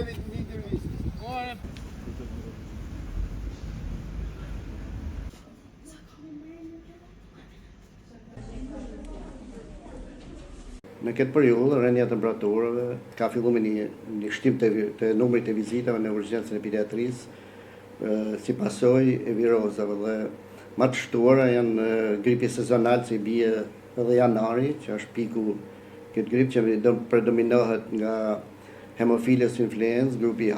evit një intervistë. Në këtë periudhë, rënja e temperaturave ka filluar një shtim të numrit të vizitave në urgjencën e pediatrisë, si pasojë e virozave dhe më të shtuara janë gripi sezonal që i bie edhe janari, që është piku këtë grip që predominohet nga Haemophilus influenzae grupi H,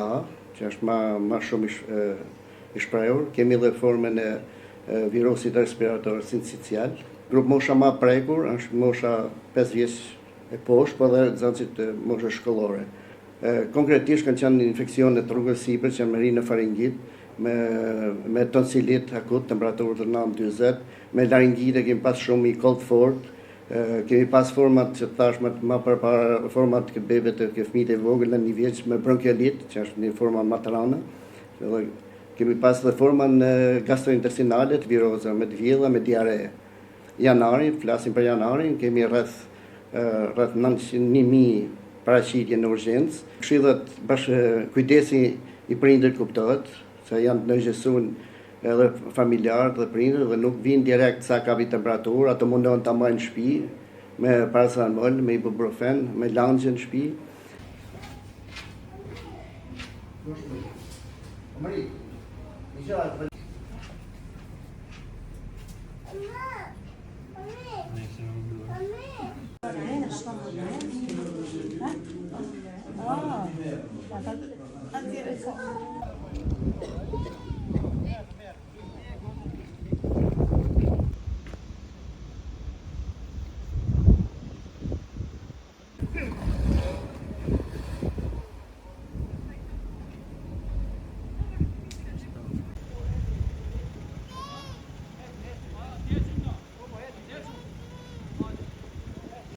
që është më shumë i shprehur. Kemi edhe formën e virusit respirator sincicial. Grup mosha më prekur është mosha 5 vjeç e poshtë, por edhe nxënësit moshë shkollore. Konkretisht kanë qenë infeksione të rrugës sipër që me rinë faringit, me tonsilit akut, temperaturë të 9-40, me laringite kemi pas shumë i cold fort, kemi pas format që thash më përpara, format të bebe të fëmijët e vogël në 1 vjeç me bronkiolit, që është një forma më të rëndë. Kemi pas dhe formën gastrointestinale të virozave me të vjedha me diare. Janarin, flasim për janarin, kemi rreth 900.000 paraqitje në urgjencë. Këshillat kujdesi i prindërit kuptohet, se janë të nëngjësuar edhe familjarët dhe prindërit dhe nuk vinë direkt sa ka temperaturë, ato mundohen ta marrin në shtëpi me paracetamol, me ibuprofen, me lanxhe në shtëpi. Oh,